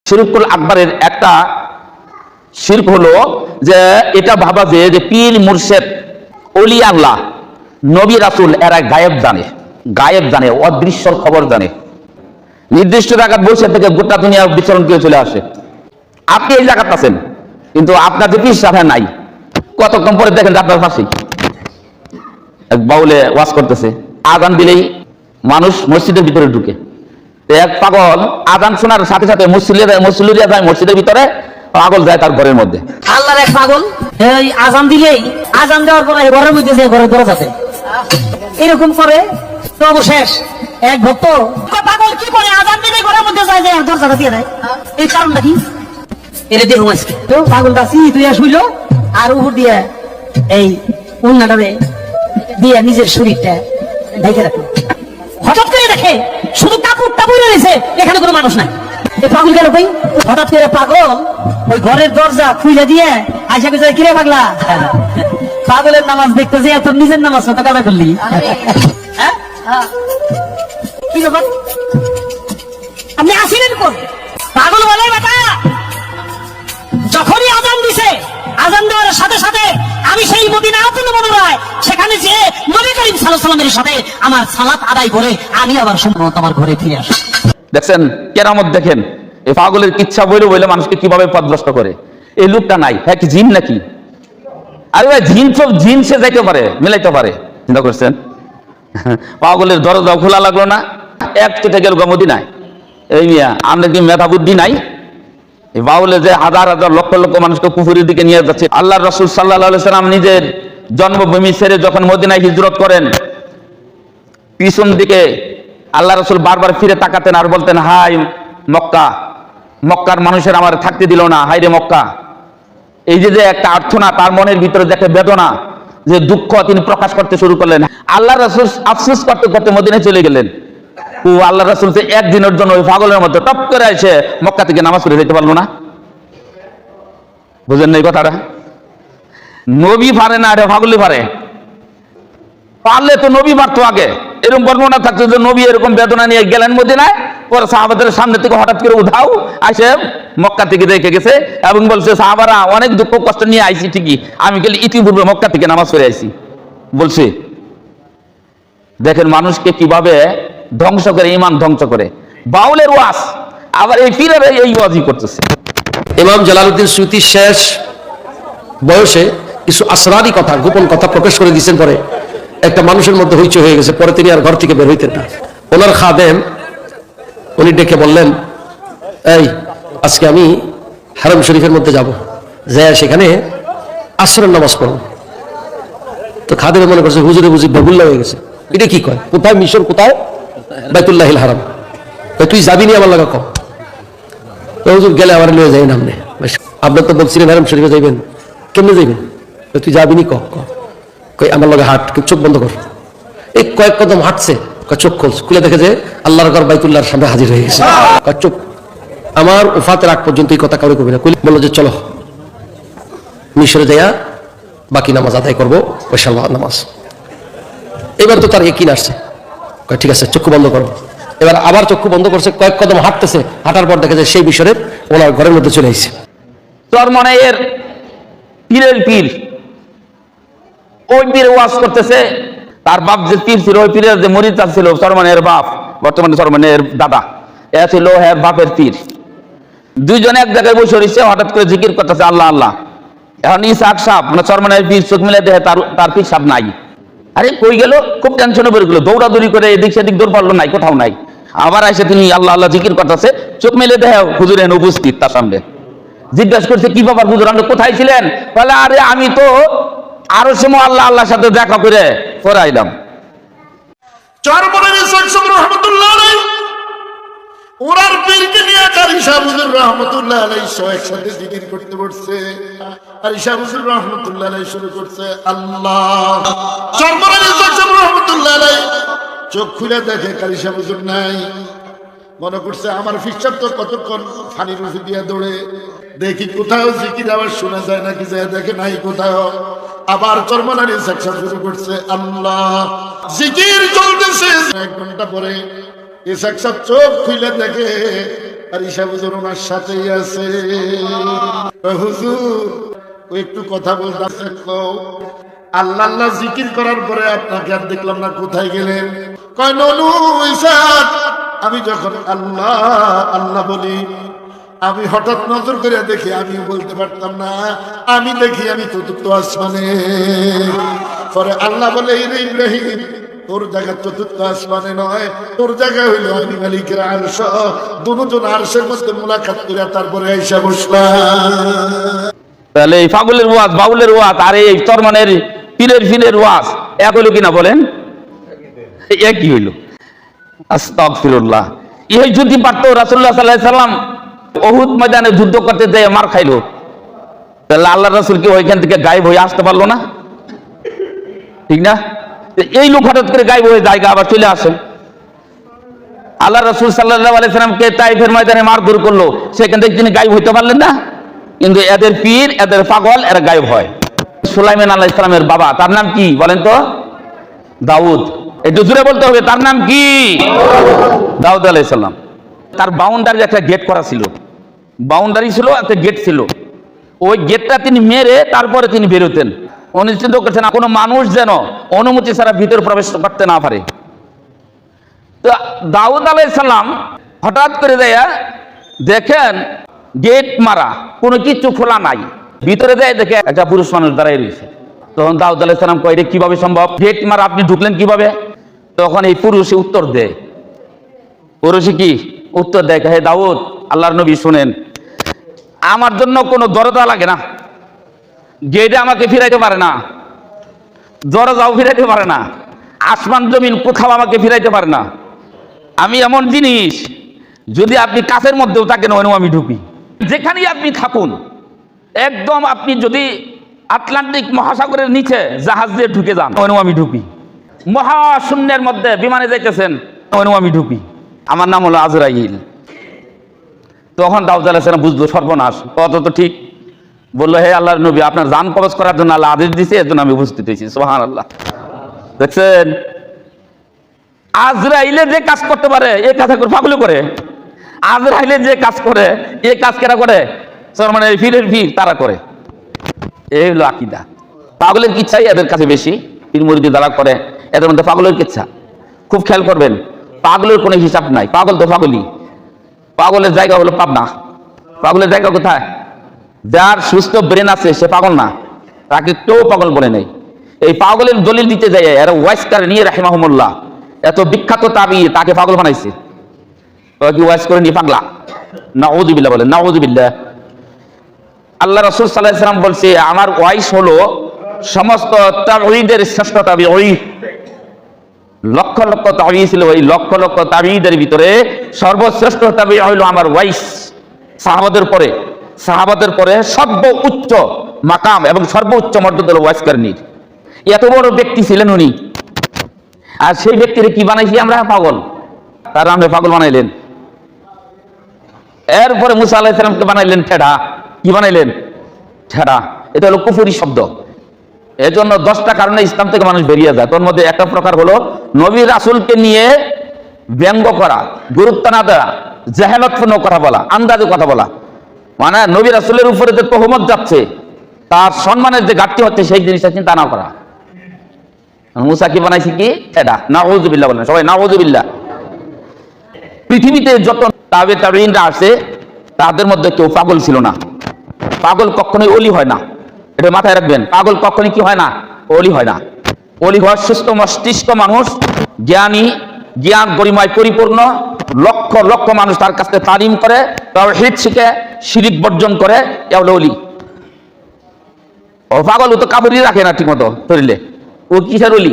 শিরকুল আকবরের একটা শিরক হলো যে এটা ভাবা যে পীর মুর্শেদ ওলি আল্লাহ নবী রাসূল এরা গায়েব জানে অদৃশ্যর খবর জানে। নির্দিষ্ট জায়গা বসে থেকে গোটা দুনিয়া বিচরণ করে চলে আসে। আপনি এই জায়গাতে আছেন কিন্তু আপনার যে পীর সাহেব নাই, কতক্ষণ পরে দেখেন আপনার পাশেই এক বাউলে ওয়াজ করতেছে, আজান দিলেই মানুষ মসজিদের ভিতরে ঢুকে। এক পাগল আজান শোনার সাথে সাথে মুসল্লিরা যায় মসজিদের ভিতরে, পাগল যায় তার ঘরের মধ্যে। আল্লাহর এক পাগল এই আজান দিলেই আজান দেওয়ার পরে ঘরের মধ্যে যে ঘরের দরজাতে এরকম করে। তো অবশেষ এক ভক্ত পাগল কি করে আজান দিলে ঘরের মধ্যে যায় যে দরজাটা দিয়ে দেয়, এই কারণটা কি এটা দেখুন আজকে। তো পাগলটা তুই শুইল আর উপর দিয়ে এই উন্নাটারে দিয়ে নিজের শরীরটা ঢেকে রাখলো। হঠাৎ করে দেখে শুধু কাপড়টা বইরে রয়েছে, এখানে কোনো মানুষ নাই। পাগল গেল কই? হঠাৎ করে পাগল ওই ঘরের দরজা খুলে দিয়ে আয়সা কে কিরে পাগলা, পাগলের নামাজ দেখতে যে তোর নিজের নামাজ তো কাদা করলি। কি ব্যাপার আপনি আসিলেন কোন? পাগল বলে বেটা যখনই আজান দিছে, আজান দেওয়ার সাথে সাথে আমি সেই মদিনা মনোরায় সেখানে যে নবী করিম সাল্লাল্লাহু আলাইহি ওয়াসাল্লামের সাথে আমার সালাত আদায় করে আমি আবার সম্পূর্ণ আমার ঘরে ফিরে আসি। দেখছেন কেরামত দেখেন, এই পাগলের কিচ্ছা বইলে বইলে মানুষকে কিভাবে পথভ্রষ্ট করে। এই লোকটা নাই, হ্যাঁ কি জিন নাকি? আরে ভাই জিন সব জিন সে যাইতে পারে, মিলাইতে পারে। চিন্তা করছেন পাগলের দরজা খোলা লাগলো না, এক চোটে গেল মদিনায়। এই মিয়া আমরা কি মেধা বুদ্ধি নাই? এই বাউলে যে হাজার হাজার লক্ষ লক্ষ মানুষকে কুফুরির দিকে নিয়ে যাচ্ছে। আল্লাহ রাসূল সাল্লাল্লাহু আলাইহি সাল্লাম নিজের জন্মভূমি ছেড়ে যখন মদিনায় হিজরত করেন, পিছন দিকে আল্লাহ রাসূল বারবার ফিরে তাকাতেন আর বলতেন, হাই মক্কা, মক্কার মানুষের আমার থাকতে দিল না, হাই রে মক্কা। এই যে একটা আর্থনা, তার মনের ভিতরে যে একটা বেদনা, যে দুঃখ তিনি প্রকাশ করতে শুরু করলেন। আল্লাহ রাসূল আফসোস করতে করতে মদিনায় চলে গেলেন। ও আল্লাহ রাসূল যে একদিনের জন্য ওই পাগলের মধ্যে টপ করে এসে মক্কা থেকে নামাজ পড়ে যেতে পারলো না। বুঝেন না এই কথাটা? নবী পারে না, আরে পাগলই পারে। পারলে তো নবী পারতো আগে। এরকম বর্ণনা থাকতো যে নবী এরকম বেদনা নিয়ে গেলেন মদিনায়, পরে সাহাবাদের সামনে থেকে হঠাৎ করে উধাও আসে মক্কা থেকে দেখে গেছে এবং বলছে, সাহাবারা অনেক দুঃখ কষ্ট নিয়ে আইছি ঠিকই, আমি গেলে ইতিপূর্বে মক্কা থেকে নামাজ পড়ে আইছি বলছে। দেখেন মানুষকে কিভাবে ধ্বংস করে, ইমান ধ্বংস করে। বাউলের ওয়াজ আবার এই পীরের এই ওয়াজই করতেছে। ইমাম জালালউদ্দিন সুয়ুতী শেষ বয়সে কিছু আসরারি কথা, গোপন কথা প্রকাশ করে দিয়েছেন। পরে একটা মানুষের মধ্যে হইচই হয়ে গেছে, পরে তিনি আর ঘর থেকে বের হইতেন না। ওনার খাদেম উনি ডেকে বললেন, এই আজকে আমি হারাম শরীফের মধ্যে যাব, যাই সেখানে আসরের নামাজ পড়ব। তো খাদেম মনে করছে হুজুরে বুঝি বেগুল্লা হয়ে গেছে, এটা কি কয়, কোথায় মিশর, কোথায় বাইতুল্লাহিল হারাম, তুই যাবি নি আমার লাগা কম। হুজুর গেলে আমার নিয়ে যাই নামনে, আপনার তো বলছিলেন হারাম শরীফে যাইবেন, কেমনে যাইবেন, তুই যাবি নি কই আমার লগে হাট, চোখ বন্ধ কর। এই কয়েক কদম হাঁটছে, চোখ খুলে দেখে যে আল্লাহর ঘর বাইতুল্লাহর সামনে হাজির হয়ে গেছে। চোখ আমার ওফাতের আগ পর্যন্ত এই কথা কাউরে কবি না। বললো যে চলো মিশরে যাইয়া বাকি নামাজ আদায় করবো, ওই নামাজ। এবার তো তার একই আসছে, ঠিক আছে চক্ষু বন্ধ করো। এবার আবার চক্ষু বন্ধ করছে, কয়েক কদম হাঁটতেছে, হাঁটার পর দেখা যায় সেই মিশরের ওনার ঘরের মধ্যে চলে আসছে। চরমনাইয়ের পীরের পীর, ওই পীর ওয়াজ করতেছে। তার বাপ যে পীর ছিল, ওই পীরের যে মুরিদ ছিল চরমনাইয়ের বাপ, বর্তমানে চরমনাইয়ের দাদা, এ ছিল হ্যাঁ বাপের পীর। দুইজনে এক জায়গায় বসে রয়েছে, হঠাৎ করে জিকির করতেছে আল্লাহ আল্লাহ। এখন ইসাক সাহেব মানে চরমনাইয়ের পীর চোখ মিলে দেখে তার পীর সাহেব নাই। আরে কই গেল, খুব টেনশনে পড়ে গেল, দৌড়াদৌড়ি করে এদিক সেদিক দৌড় পারলো, নাই, কোথাও নাই। আবার এসে তিনি আল্লাহ আল্লাহ জিকির করতেছে, চোখ মিলে দেখে হুজুর এনে উপস্থিত তার সামনে। জিজ্ঞাসা করছে, কি ব্যাপার হুজুর, আপনি কোথায় ছিলেন? বলে, আরে আমি তো আরো সময় আল্লাহ আল্লাহর সাথে দেখা করে পরে আইলাম। চরমনাইয়ের ইসাক সাহেব রাহমাতুল্লাহ আলাইহি ওনার পীরকে নিয়ে কারি সাহেব হুজুর রাহমাতুল্লাহ আলাইহি একসাথে জিকির করতে বসছে। কারি সাহেব হুজুর রাহমাতুল্লাহ আলাইহি শুরু করছে আল্লাহ। চরমনাইয়ের ইসাক সাহেব রাহমাতুল্লাহ আলাইহি চোখ খুলে দেখে কারি সাহেব হুজুর নাই। মনে করছে আমার ফিসাব তো কতক্ষণ ফানির রুফি দিয়ে দৌড়ে দেখি কোথাও জিকির আবার শোনা যায় নাকি, যায় দেখে নাই কোথাও। আবার চরমনাইয়ের ইসাক সাহেব শুরু করছে আল্লাহ, জিকির চলতেছে। 1 ঘন্টা পরে ইসাক সাহেব চোখ খুলে দেখে আর ঈশা হুজুর ওনার সাথেই আছে। হুজুর ও একটু কথা বলতেছে, আল্লাহ আল্লাহ জিকির করার পরে আপনাকে আর দেখলাম না, কোথায় গেলেন? কয় ননু ঈশা, আমি যখন আল্লাহ আল্লাহ বলি আমি হঠাৎ নজর করে দেখি, আমি বলতে পারতাম না, আমি দেখি আমি চতুর্থ আসমানে। পরে আল্লাহ বলে, ইব্রাহিম তোর জায়গা চতুর্থ আসমানে নয়, তোর জায়গা হইল আমি মালিকের আরশ। দুজন আরশের মধ্যে মোলাকাত করে তারপরে আইসা বসলাম। তাহলে এই পাগলের ওয়াজ, বাউলের ওয়াজ আর এই চরমানের পীরের ফিরের ওয়াজ এক হইল কিনা বলেন? একই হইল। আস্তাগফিরুল্লাহ। এই যদি পারতো রাসূলুল্লাহ সাল্লাল্লাহু আলাইহি সাল্লাম উহুদ ময়দানে যুদ্ধ করতে যেয়ে মার খাইলো, তাহলে আল্লাহ রাসূল কি ওইখান থেকে গায়েব হয়ে আসতে পারলো না? ঠিক না? এই লোক হঠাৎ করে গায়েব হয়ে জায়গা আবার চলে আসে। আল্লাহ রাসূল সাল্লাল্লাহু আলাইহি সাল্লামকে তাইফের ময়দানে মারধর করলো, সেখান থেকে তিনি গায়েব হইতে পারলেন না? কিন্তু এদের পীর, এদের পাগল, এরা গায়েব হয়। সুলাইমান আলাইহিস সালামের বাবা, তার নাম কি বলেন তো? দাউদ। একটু জোরে বলতে হবে, তার নাম কি? দাউদ আলাইহিস সালাম। তার বাউন্ডারি একটা গেট করা ছিল, বাউন্ডারি ছিল, একটা গেট ছিল। ওই গেটটা তিনি মেরে তারপরে তিনি বেরোতেন। উনি চিন্তা করছেন কোনো মানুষ যেন অনুমতি ছাড়া ভিতরে প্রবেশ করতে না পারে। তো দাউদ আলাইহিস সালাম হঠাৎ করে দেয়া দেখেন গেট মারা, কোনো কিছু খোলা নাই, ভিতরে দেয় দেখে একটা পুরুষ মানুষ দাঁড়ায় রয়েছে। তখন দাউদ আলাইহিস সালাম কয়, এটা কিভাবে সম্ভব? গেট মারা আপনি ঢুকলেন কিভাবে? তখন এই পুরুষে উত্তর দেয়, পুরুষে কি উত্তর দেয়, হে দাউদ, আল্লাহর নবী শুনেন, আমার জন্য কোনো দরজা লাগে না, গেটে আমাকে ফিরাইতে পারে না, দরজাও ফিরাইতে পারে না, আসমান জমিন কোথাও আমাকে ফিরাইতে পারে না। আমি এমন জিনিস, যদি আপনি কাছের মধ্যেও থাকেন ওখানেও আমি ঢুকি, যেখানেই আপনি থাকুন। একদম আপনি যদি আটলান্টিক মহাসাগরের নিচে জাহাজ দিয়ে ঢুকে যান, ওখানেও আমি ঢুকি। মহাশূন্যের মধ্যে বিমানে যাইতেছেন, ওখানেও আমি ঢুকি। আমার নাম হলো আজরাইল। তখন দাউদ আলাইহিস সালাম বুঝলো সর্বনাশ, কত তো ঠিক বললো, হে আল্লাহর নবী, আপনার জান কবজ করার জন্য আল্লাহ আদেশ দিয়েছে, এর জন্য আমি উপস্থিত হয়েছি। সুবহানাল্লাহ। দেখছেন, আজরাইলে যে কাজ করতে পারে এই কাজ পাগলে করে। আজরাইলে যে কাজ করে এই কাজ কেরা করে? মানে ফিরের ফির তারা করে। এই হলো আকীদা। পাগলের কিচ্ছাই এদের কাছে বেশি, পীর মুরিদি যারা করে এদের মধ্যে পাগলের কিচ্ছা। খুব খেয়াল করবেন, পাগলের কোনো হিসাব নাই। পাগল তো পাগলই। পাগলের জায়গা হলো পাবনা। পাগলের জায়গা কোথায়? যার সুস্থ ব্রেন আছে সে পাগল না, তাকে কেউ পাগল বলে নেই। এই পাগলের দলিল দিতে যায় এরা ওয়াইস করে নিয়ে রাহিমাহুমুল্লাহ, এত বিখ্যাত তাবি তাকে পাগল বানাইছে। ওয়াইস করে নিয়ে পাগলা। নাউযুবিল্লাহ বলেন, নাউযুবিল্লাহ। আল্লাহ রাসূল সাল্লাল্লাহু আলাইহি ওয়াসাল্লাম বলছে, আমার ওয়াইস হলো সমস্ত তাবঈদের শ্রেষ্ঠ তাবঈ। লক্ষ লক্ষ তাবঈ ছিল, ওই লক্ষ লক্ষ তাবঈদের ভিতরে সর্বশ্রেষ্ঠ তাবঈ হলো আমার ওয়াইস। সাহাবাদের পরে সর্বোচ্চ মাকাম এবং সর্বোচ্চ মর্যাদা হলো ওয়াইস কারনীর। এত বড় ব্যক্তি ছিলেন উনি। আর সেই ব্যক্তির কি বানাইছি আমরা? পাগল। তার আমরা পাগল বানাইলেন। এরপরে মুসা আলাইহিস সালামকে বানাইলেন ঠেড়া। কি বানাইলেন? ঠেড়া। এটা হলো কুফরি শব্দ। এজন্য 10টা কারণে ইসলাম থেকে মানুষ বেরিয়ে যায়। তোর মধ্যে একটা প্রকার হলো নবী রাসূলকে নিয়ে ব্যঙ্গ করা, গুরুত্ব না দেওয়া, জাহেলাতপূর্ণ কথা বলা, আন্দাজে কথা বলা। মানে নবী রাসূলের উপরে যে তহমত যাচ্ছে, তার সম্মানের যে ঘাটতি হচ্ছে, সেই জিনিসটা চিন্তা না করা। মুসা কি বানাইছে? কি? এটা। নাউযুবিল্লাহ বলেন সবাই, নাউযুবিল্লাহ। পৃথিবীতে যত তাবেঈনরা আছে তাদের মধ্যে কেউ পাগল ছিল না। পাগল কখনোই ওলি হয় না, এটা মাথায় রাখবেন। পাগল কখনোই কি হয় না? ওলি হয় না। ওলি হয় সুস্থ মস্তিষ্ক মানুষ, জ্ঞানী, জ্ঞান গরিমায় পরিপূর্ণ, লক্ষ লক্ষ মানুষ তার কাছে তালিম করে, তাওহীদ শিখে, শিরিক বর্জন করে, এ হলো ওলি। ও পাগল, ও তো কাবরি রাখে না ঠিক মতো শরীরে, ও কিসের ওলি?